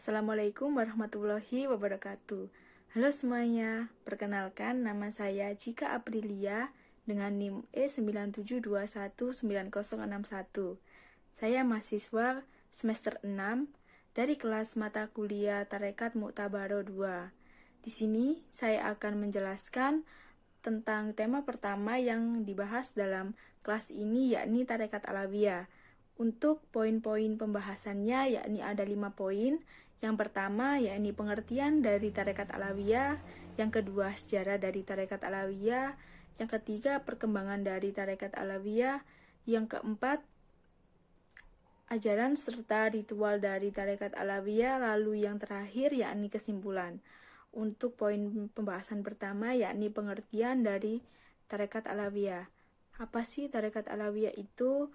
Assalamualaikum warahmatullahi wabarakatuh. Halo semuanya, perkenalkan nama saya Cika Aprilia dengan NIM E97219061. Saya mahasiswa semester 6 dari kelas mata kuliah Tarekat Mu'tabaro 2. Di sini saya akan menjelaskan tentang tema pertama yang dibahas dalam kelas ini, yakni Tarekat Alawiyah. Untuk poin-poin pembahasannya yakni ada 5 poin. Yang pertama yakni pengertian dari Tarekat Alawiyah, yang kedua sejarah dari Tarekat Alawiyah, yang ketiga perkembangan dari Tarekat Alawiyah, yang keempat ajaran serta ritual dari Tarekat Alawiyah, lalu yang terakhir yakni kesimpulan. Untuk poin pembahasan pertama yakni pengertian dari Tarekat Alawiyah. Apa sih Tarekat Alawiyah itu?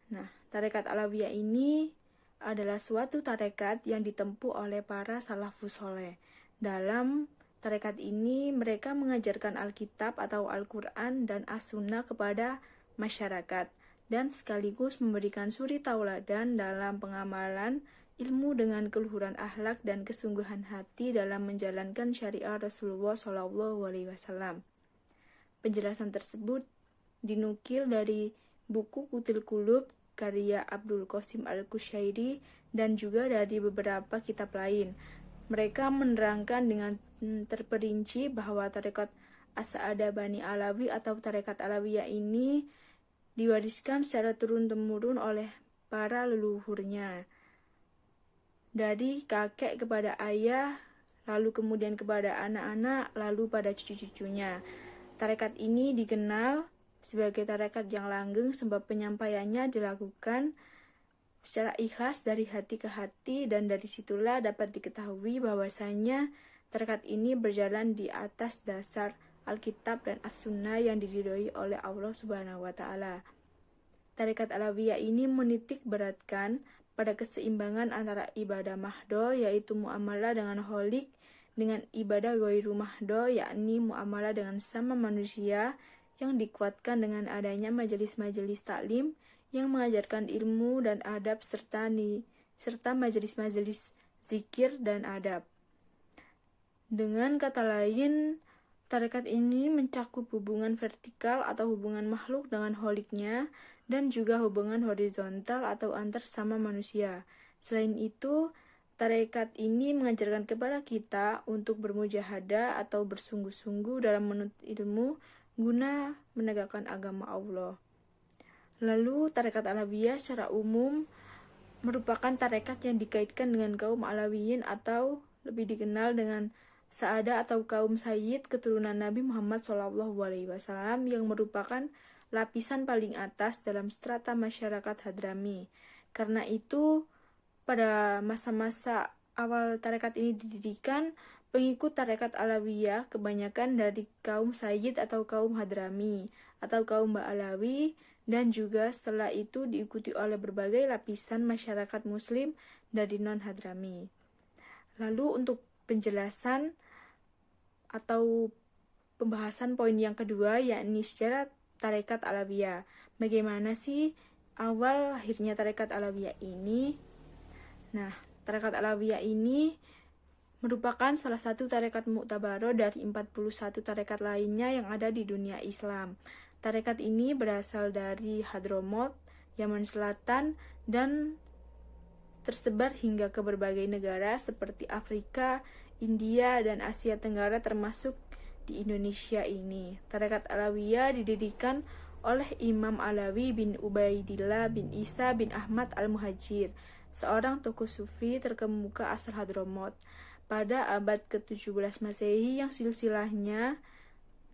Nah, Tarekat Alawiyah ini adalah suatu tarekat yang ditempuh oleh para salafus soleh. Dalam tarekat ini, mereka mengajarkan Alkitab atau Al-Quran dan As-Sunnah kepada masyarakat, dan sekaligus memberikan suri tauladan dalam pengamalan ilmu dengan keluhuran akhlak dan kesungguhan hati dalam menjalankan syariat Rasulullah SAW. Penjelasan tersebut dinukil dari buku Qutil Qulub karya Abdul Qasim Al-Qushairi dan juga dari beberapa kitab lain. Mereka menerangkan dengan terperinci bahwa tarekat As-Sa'adah Bani Alawi atau tarekat Alawiyah ini diwariskan secara turun-temurun oleh para leluhurnya, dari kakek kepada ayah, lalu kemudian kepada anak-anak, lalu pada cucu-cucunya. Tarekat ini dikenal sebagai tarekat yang langgeng sebab penyampaiannya dilakukan secara ikhlas dari hati ke hati, dan dari situlah dapat diketahui bahwasanya tarekat ini berjalan di atas dasar Alkitab dan As-Sunnah yang diridhoi oleh Allah Subhanahu wa Ta'ala. Tarekat Alawiyah ini menitik beratkan pada keseimbangan antara ibadah mahdo, yaitu muamalah dengan kholik, dengan ibadah ghairu mahdo, yakni muamalah dengan sama manusia, yang dikuatkan dengan adanya majelis-majelis taklim yang mengajarkan ilmu dan adab serta majelis-majelis zikir dan adab. Dengan kata lain, tarekat ini mencakup hubungan vertikal atau hubungan makhluk dengan kholiknya, dan juga hubungan horizontal atau antar sama manusia. Selain itu, tarekat ini mengajarkan kepada kita untuk bermujahadah atau bersungguh-sungguh dalam menuntut ilmu guna menegakkan agama Allah. Lalu, tarekat Alawiyah secara umum merupakan tarekat yang dikaitkan dengan kaum Alawiyin atau lebih dikenal dengan Sa'adah atau kaum Sayyid keturunan Nabi Muhammad SAW, yang merupakan lapisan paling atas dalam strata masyarakat Hadrami. Karena itu, pada masa-masa awal tarekat ini didirikan, pengikut tarekat Alawiyah kebanyakan dari kaum Sayyid atau kaum Hadrami atau kaum Ba'alawi, dan juga setelah itu diikuti oleh berbagai lapisan masyarakat muslim dari non-Hadrami. Lalu untuk penjelasan atau pembahasan poin yang kedua yakni sejarah tarekat Alawiyah. Bagaimana sih awal lahirnya tarekat Alawiyah ini? Nah, tarekat Alawiyah ini merupakan salah satu tarekat Mu'tabaro dari 41 tarekat lainnya yang ada di dunia Islam. Tarekat ini berasal dari Hadramaut, Yaman Selatan, dan tersebar hingga ke berbagai negara seperti Afrika, India, dan Asia Tenggara, termasuk di Indonesia ini. Tarekat Alawiyah didirikan oleh Imam Alawi bin Ubaidillah bin Isa bin Ahmad Al-Muhajir, seorang tokoh sufi terkemuka asal Hadramaut, pada abad ke-17 Masehi, yang silsilahnya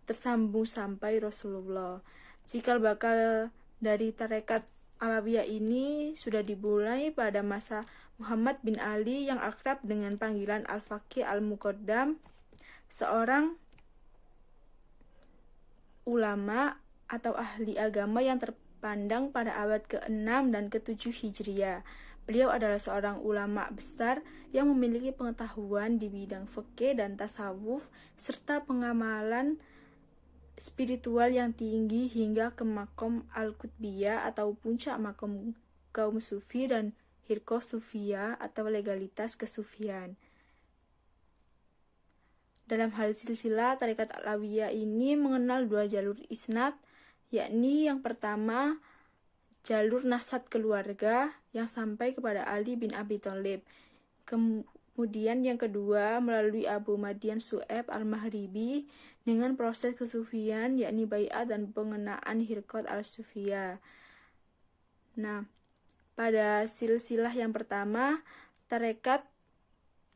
tersambung sampai Rasulullah. Cikal bakal dari tarekat Alawiyah ini sudah dimulai pada masa Muhammad bin Ali yang akrab dengan panggilan Al-Faqih Al-Muqaddam, seorang ulama atau ahli agama yang terpandang pada abad ke-6 dan ke-7 Hijriah. Beliau adalah seorang ulama besar yang memiliki pengetahuan di bidang fikih dan tasawuf serta pengamalan spiritual yang tinggi hingga ke makom al-qutbiyah atau puncak makom kaum sufi dan Hirqah Sufiyah atau legalitas kesufian. Dalam hal silsilah, tarekat Alawiyah ini mengenal dua jalur isnad, yakni yang pertama jalur nasab keluarga yang sampai kepada Ali bin Abi Thalib. Kemudian yang kedua melalui Abu Madian Su'aib al-Mahribi dengan proses kesufian, yakni bai'at dan pengenaan Hirqat al-Sufiyah. Nah, pada silsilah yang pertama, tarekat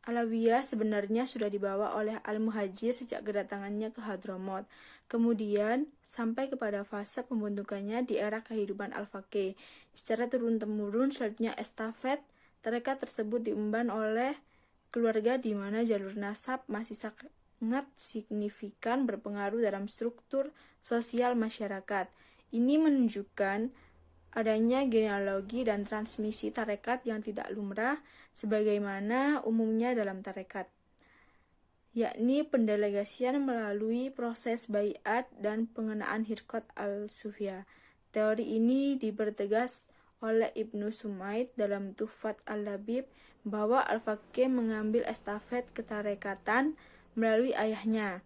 Alawiyah sebenarnya sudah dibawa oleh Al-Muhajir sejak kedatangannya ke Hadramaut. Kemudian sampai kepada fase pembentukannya di era kehidupan Al-Faqih. Secara turun-temurun, selanjutnya estafet tarekat tersebut diemban oleh keluarga di mana jalur nasab masih sangat signifikan berpengaruh dalam struktur sosial masyarakat. Ini menunjukkan adanya genealogi dan transmisi tarekat yang tidak lumrah sebagaimana umumnya dalam tarekat, yakni pendelegasian melalui proses bai'at dan pengenaan Hirqat al-Sufiyah. Teori ini dipertegas oleh Ibnu Sumaid dalam Tuhfat al-Labib bahwa Al-Faqih mengambil estafet ketarekatan melalui ayahnya.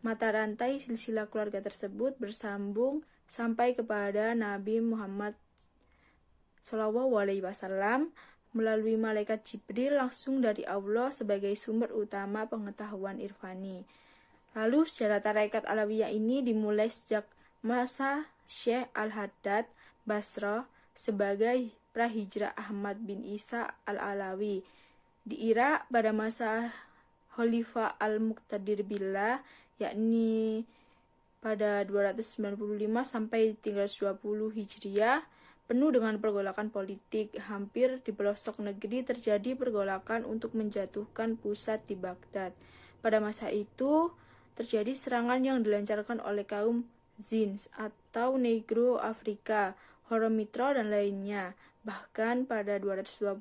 Mata rantai silsilah keluarga tersebut bersambung sampai kepada Nabi Muhammad SAW melalui malaikat Jibril langsung dari Allah sebagai sumber utama pengetahuan irfani. Lalu sejarah tarekat Alawiyah ini dimulai sejak masa Syekh Al-Haddad Basrah sebagai prahijrah Ahmad bin Isa Al-Alawi di Irak pada masa Khalifah Al-Muqtadir Billah, yakni pada 295 sampai 320 Hijriah. Penuh dengan pergolakan politik, hampir di pelosok negeri terjadi pergolakan untuk menjatuhkan pusat di Baghdad. Pada masa itu, terjadi serangan yang dilancarkan oleh kaum Zins atau Negro Afrika, Horomitra dan lainnya. Bahkan pada 225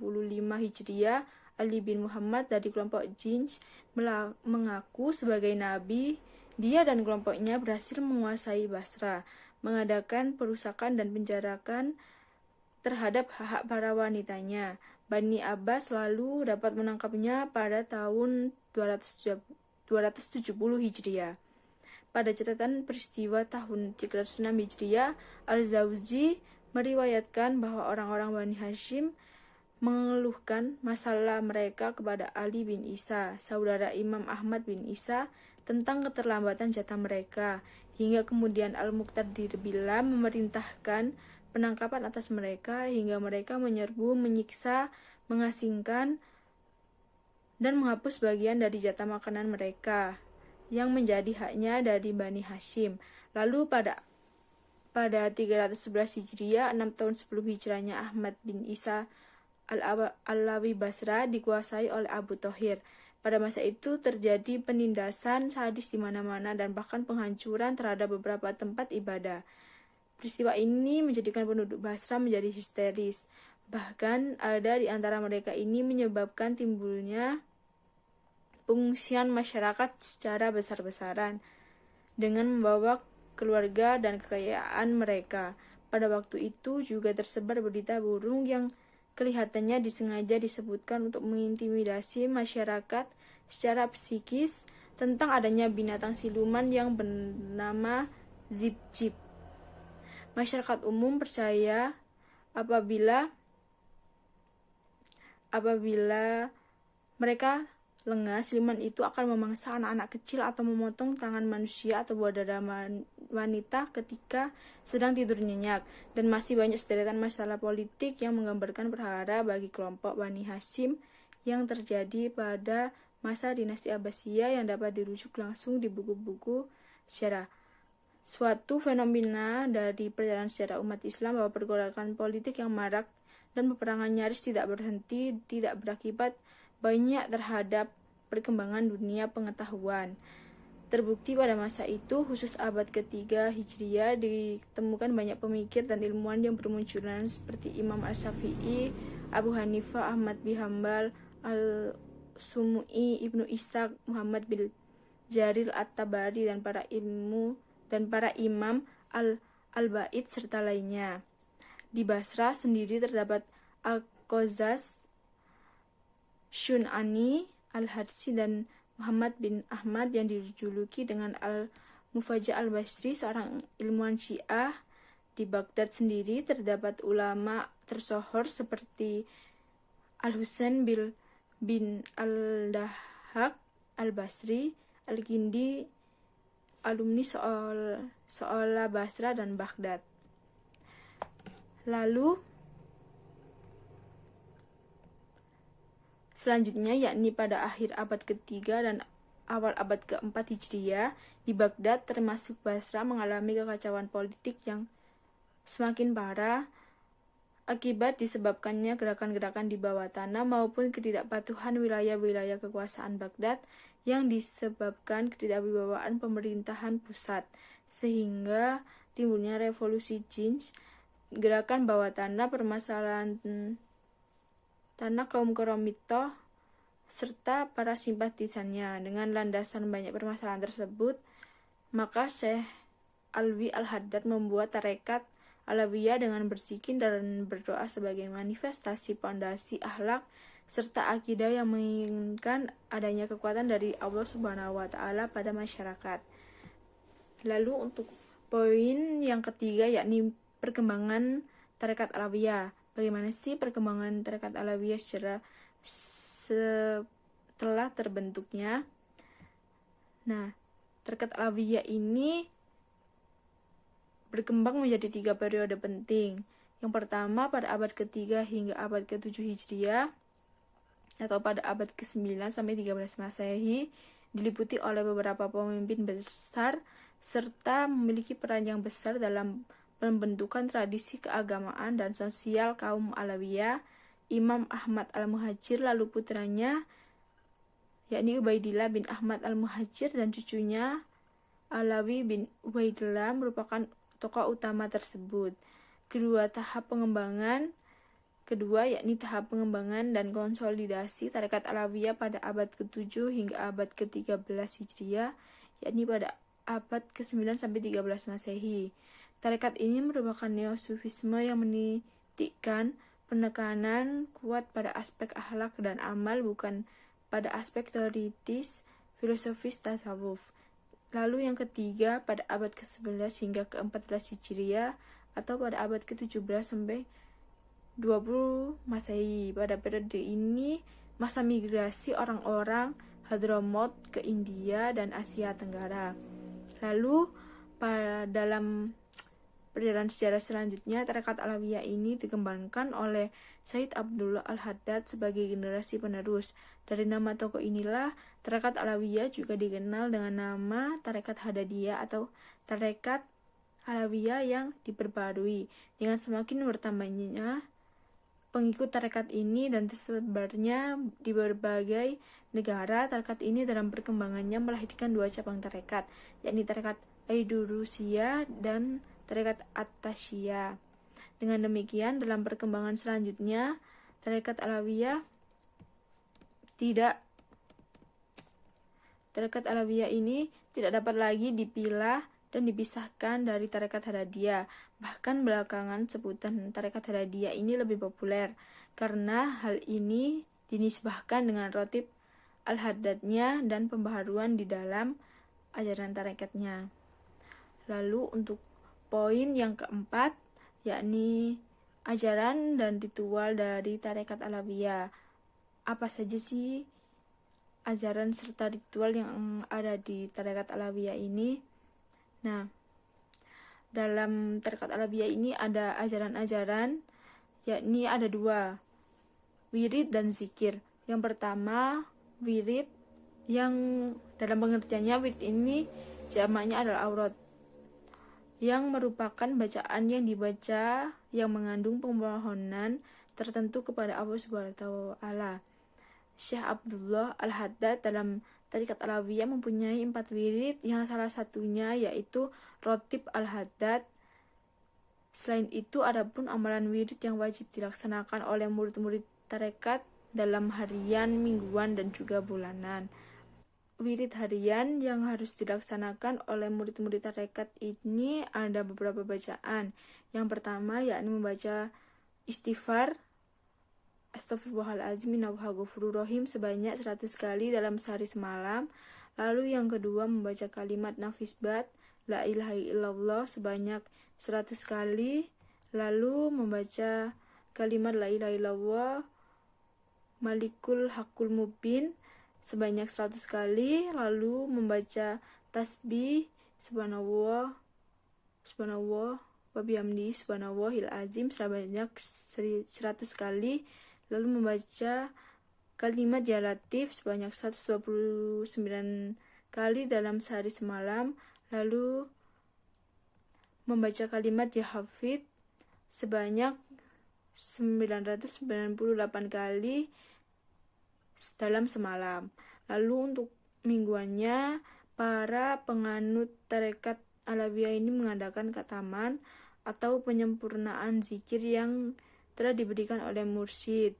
Hijriah, Ali bin Muhammad dari kelompok Zins mengaku sebagai nabi. Dia dan kelompoknya berhasil menguasai Basra, mengadakan perusakan dan penjarakan terhadap hak para wanitanya. Bani Abbas lalu dapat menangkapnya pada tahun 270 Hijriah. Pada catatan peristiwa tahun 306 Hijriah, Al-Zawzi meriwayatkan bahwa orang-orang Bani Hashim mengeluhkan masalah mereka kepada Ali bin Isa, saudara Imam Ahmad bin Isa, tentang keterlambatan jatah mereka, hingga kemudian Al-Muqtadir Billah memerintahkan penangkapan atas mereka hingga mereka menyerbu, menyiksa, mengasingkan, dan menghapus bagian dari jatah makanan mereka yang menjadi haknya dari Bani Hashim. Lalu pada 311 Hijriah, 6 tahun sebelum hijrahnya Ahmad bin Isa Al-Alawi Basra dikuasai oleh Abu Thohir. Pada masa itu terjadi penindasan sadis di mana-mana dan bahkan penghancuran terhadap beberapa tempat ibadah. Peristiwa ini menjadikan penduduk Basra menjadi histeris. Bahkan ada di antara mereka ini menyebabkan timbulnya pengungsian masyarakat secara besar-besaran dengan membawa keluarga dan kekayaan mereka. Pada waktu itu juga tersebar berita burung yang kelihatannya disengaja disebutkan untuk mengintimidasi masyarakat secara psikis tentang adanya binatang siluman yang bernama Zib-Jib. Masyarakat umum percaya apabila mereka lengah, siluman itu akan memangsa anak-anak kecil atau memotong tangan manusia atau buah dada wanita ketika sedang tidur nyenyak. Dan masih banyak sederetan masalah politik yang menggambarkan perhara bagi kelompok Bani Hashim yang terjadi pada masa dinasti Abbasiyah yang dapat dirujuk langsung di buku-buku sejarah. Suatu fenomena dari perjalanan sejarah umat Islam bahwa pergolakan politik yang marak dan peperangan nyaris tidak berhenti tidak berakibat banyak terhadap perkembangan dunia pengetahuan. Terbukti pada masa itu, khusus abad ketiga Hijriah, ditemukan banyak pemikir dan ilmuwan yang bermunculan seperti Imam Al-Syafi'i, Abu Hanifah, Ahmad bin Hambal, Al-Sumu'i, Ibnu Ishaq, Muhammad bin Jarir At-Tabari dan para imam Al-Bait serta lainnya. Di Basra sendiri terdapat Qozaz, Syun'ani, Al-Hadsi, dan Muhammad bin Ahmad yang dijuluki dengan Al-Mufaja al-Basri, seorang ilmuwan Syiah. Di Baghdad sendiri terdapat ulama tersohor seperti Al-Husain bin Al-Dahhak al-Basri, Al-Kindi, alumni Seolah Basra dan Baghdad. Lalu selanjutnya, yakni pada akhir abad ketiga dan awal abad keempat Hijriah, di Baghdad termasuk Basra mengalami kekacauan politik yang semakin parah akibat disebabkannya gerakan-gerakan di bawah tanah maupun ketidakpatuhan wilayah-wilayah kekuasaan Baghdad yang disebabkan ketidakwibawaan pemerintahan pusat, sehingga timbulnya revolusi Jinj, gerakan bawah tanah, permasalahan tanah kaum Koromito, serta para simpatisannya. Dengan landasan banyak permasalahan tersebut, maka Syekh Alwi Al-Haddad membuat tarekat Alawiyah dengan berzikir dan berdoa sebagai manifestasi pondasi akhlak serta akidah yang menginginkan adanya kekuatan dari Allah Subhanahu wa Ta'ala pada masyarakat. Lalu untuk poin yang ketiga, yakni perkembangan tarekat Alawiyah. Bagaimana sih perkembangan tarekat Alawiyah setelah terbentuknya? Nah, tarekat Alawiyah ini berkembang menjadi 3 periode penting. Yang pertama pada abad ketiga hingga abad ke-7 Hijriah, atau pada abad ke-9 sampai 13 Masehi, diliputi oleh beberapa pemimpin besar serta memiliki peran yang besar dalam pembentukan tradisi keagamaan dan sosial kaum Alawiyah. Imam Ahmad al-Muhajir, lalu putranya yakni Ubaidillah bin Ahmad al-Muhajir dan cucunya Alawi bin Ubaidillah merupakan tokoh utama tersebut. Kedua yakni tahap pengembangan dan konsolidasi tarekat Alawiyah pada abad ke-7 hingga abad ke-13 Hijriah, yakni pada abad ke-9 sampai 13 Masehi. Tarekat ini merupakan neo-sufisme yang menitikkan penekanan kuat pada aspek akhlak dan amal, bukan pada aspek teoritis filosofis tasawuf. Lalu yang ketiga pada abad ke-11 hingga ke-14 Hijriah, atau pada abad ke-17 sampai 20 Masehi. Pada periode ini masa migrasi orang-orang Hadramaut ke India dan Asia Tenggara. Lalu dalam perjalanan sejarah selanjutnya, tarekat Alawiyah ini dikembangkan oleh Said Abdullah Al-Haddad sebagai generasi penerus. Dari nama tokoh inilah, tarekat Alawiyah juga dikenal dengan nama tarekat Haddadiyah atau tarekat Alawiyah yang diperbarui. Dengan semakin bertambahnya pengikut tarekat ini dan tersebarnya di berbagai negara, tarekat ini dalam perkembangannya melahirkan 2 cabang tarekat, yakni tarekat Aidurusia dan tarekat At-Tasyiyah. Dengan demikian, dalam perkembangan selanjutnya, tarekat Alawiyah ini tidak dapat lagi dipilah dan dipisahkan dari tarekat Haddadiyah. Bahkan belakangan sebutan tarekat Haddadiyah ini lebih populer karena hal ini dinisbahkan dengan rotib Al-Haddadnya dan pembaharuan di dalam ajaran tarekatnya. Lalu untuk poin yang keempat, yakni ajaran dan ritual dari tarekat Alawiyah. Apa saja sih ajaran serta ritual yang ada di tarekat Alawiyah ini? Nah, dalam tarekat Alawiyah ini ada ajaran-ajaran, yakni ada 2, wirid dan zikir. Yang pertama, wirid, yang dalam pengertiannya wirid ini jamaknya adalah aurat, yang merupakan bacaan yang dibaca yang mengandung permohonan tertentu kepada Allah Subhanahu wa Ta'ala. Syekh Abdullah Al-Haddad dalam tarekat Alawiyah mempunyai 4 wirid, yang salah satunya yaitu rotib Al-Haddad. Selain itu, adapun amalan wirid yang wajib dilaksanakan oleh murid-murid tarekat dalam harian, mingguan, dan juga bulanan. Wirid harian yang harus dilaksanakan oleh murid-murid tarekat ini ada beberapa bacaan. Yang pertama yakni membaca istighfar Astaghfirullahaladzim innahu ghafurur rahim sebanyak 100 kali dalam sehari semalam. Lalu yang kedua membaca kalimat nafisbat la ilaha illallah sebanyak 100 kali. Lalu membaca kalimat la ilaha illallah malikul hakul mubin sebanyak 100 kali. Lalu membaca tasbih subhanallah wa bihamdihi subhanallahil azim sebanyak 100 kali. Lalu membaca kalimat ya latif sebanyak 129 kali dalam sehari semalam. Lalu membaca kalimat ya hafid sebanyak 998 kali dalam semalam. Lalu untuk mingguannya, para penganut tarekat Alawiyah ini mengadakan khataman atau penyempurnaan zikir yang telah diberikan oleh mursyid,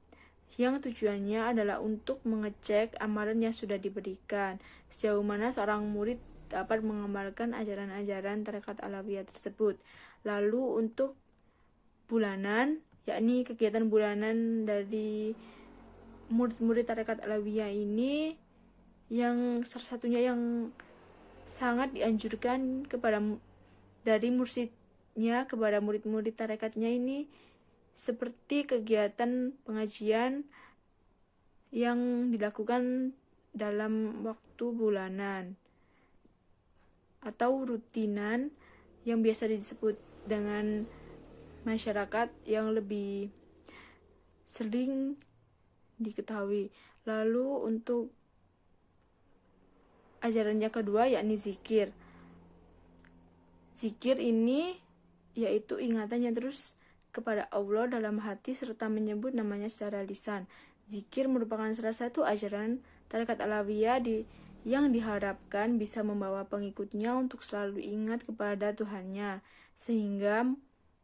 yang tujuannya adalah untuk mengecek amalan yang sudah diberikan, sejauh mana seorang murid dapat mengamalkan ajaran-ajaran tarekat Alawiyah tersebut. Lalu untuk bulanan, yakni kegiatan bulanan dari murid-murid tarekat Alawiyah ini, yang salah satunya yang sangat dianjurkan dari mursyidnya kepada murid-murid tarekatnya ini, seperti kegiatan pengajian yang dilakukan dalam waktu bulanan atau rutinan yang biasa disebut dengan masyarakat yang lebih sering diketahui. Lalu untuk ajarannya kedua yakni zikir. Zikir ini yaitu ingatan yang terus kepada Allah dalam hati serta menyebut namanya secara lisan. Zikir merupakan salah satu ajaran tarekat Alawiyah yang diharapkan bisa membawa pengikutnya untuk selalu ingat kepada Tuhannya, sehingga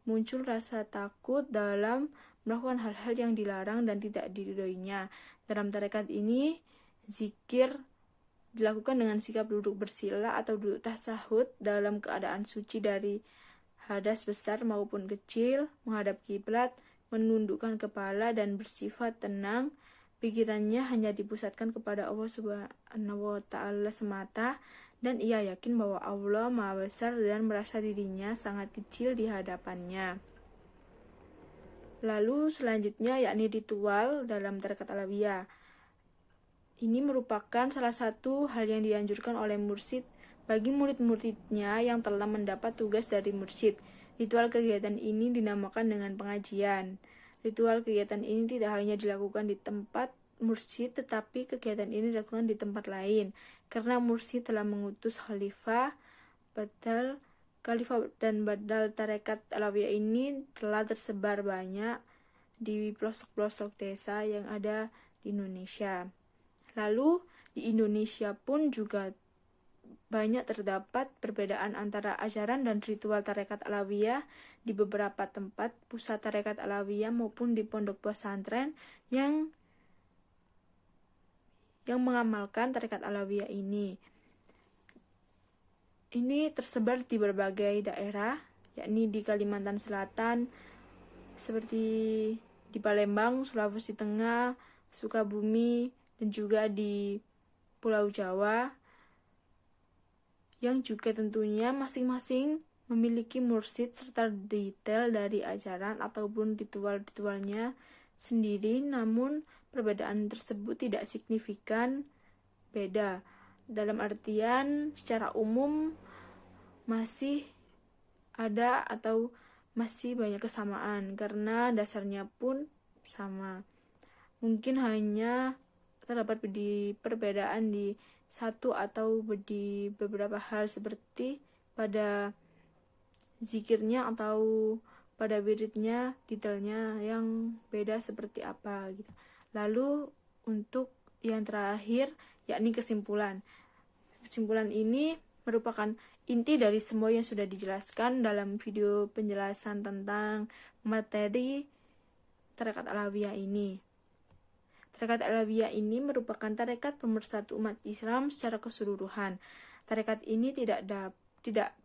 muncul rasa takut dalam melakukan hal-hal yang dilarang dan tidak diridhoinya. Dalam tarekat ini, zikir dilakukan dengan sikap duduk bersila atau duduk tasyahud dalam keadaan suci dari hadas besar maupun kecil, menghadap kiblat, menundukkan kepala dan bersifat tenang. Pikirannya hanya dipusatkan kepada Allah Subhanahu wa Ta'ala semata, dan ia yakin bahwa Allah Maha Besar dan merasa dirinya sangat kecil di hadapannya. Lalu selanjutnya yakni ritual dalam tarekat Alawiyah. Ini merupakan salah satu hal yang dianjurkan oleh mursyid bagi murid-muridnya yang telah mendapat tugas dari mursyid. Ritual kegiatan ini dinamakan dengan pengajian. Ritual kegiatan ini tidak hanya dilakukan di tempat mursyid, tetapi kegiatan ini dilakukan di tempat lain, karena mursyid telah mengutus khalifah dan badal tarekat Alawiyah ini telah tersebar banyak di pelosok-pelosok desa yang ada di Indonesia. Lalu di Indonesia pun juga banyak terdapat perbedaan antara ajaran dan ritual tarekat Alawiyah di beberapa tempat pusat tarekat Alawiyah maupun di pondok pesantren yang mengamalkan tarekat Alawiyah ini. Ini tersebar di berbagai daerah, yakni di Kalimantan Selatan, seperti di Palembang, Sulawesi Tengah, Sukabumi, dan juga di Pulau Jawa, yang juga tentunya masing-masing memiliki mursyid serta detail dari ajaran ataupun ritual-ritualnya sendiri, namun perbedaan tersebut tidak signifikan beda. Dalam artian secara umum masih ada atau masih banyak kesamaan karena dasarnya pun sama. Mungkin hanya terdapat perbedaan di satu atau di beberapa hal, seperti pada zikirnya atau pada wiridnya, detailnya yang beda seperti apa gitu. Lalu untuk yang terakhir yakni kesimpulan. Kesimpulan ini merupakan inti dari semua yang sudah dijelaskan dalam video penjelasan tentang materi tarekat Alawiyah ini. Tarekat Alawiyah ini merupakan tarekat pemersatu umat Islam secara keseluruhan. Tarekat ini tidak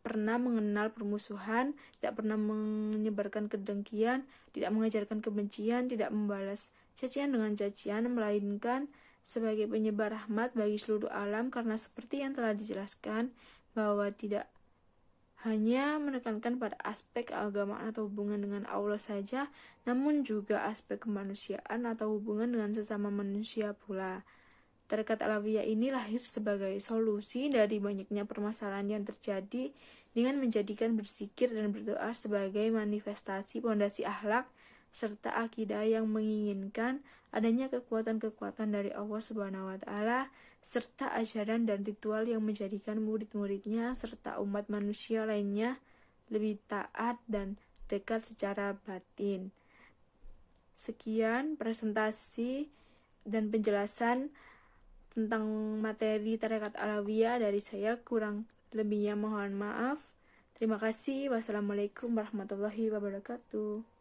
pernah mengenal permusuhan, tidak pernah menyebarkan kedengkian, tidak mengajarkan kebencian, tidak membalas cacian dengan cacian, melainkan sebagai penyebar rahmat bagi seluruh alam, karena seperti yang telah dijelaskan bahwa tidak hanya menekankan pada aspek keagamaan atau hubungan dengan Allah saja, namun juga aspek kemanusiaan atau hubungan dengan sesama manusia pula. Tarekat Alawiyah ini lahir sebagai solusi dari banyaknya permasalahan yang terjadi dengan menjadikan berzikir dan berdoa sebagai manifestasi pondasi akhlak serta akidah yang menginginkan adanya kekuatan-kekuatan dari Allah Subhanahu wa taala serta ajaran dan ritual yang menjadikan murid-muridnya serta umat manusia lainnya lebih taat dan dekat secara batin. Sekian presentasi dan penjelasan tentang materi Tarekat Alawiyah dari saya, kurang lebihnya mohon maaf. Terima kasih. Wassalamualaikum warahmatullahi wabarakatuh.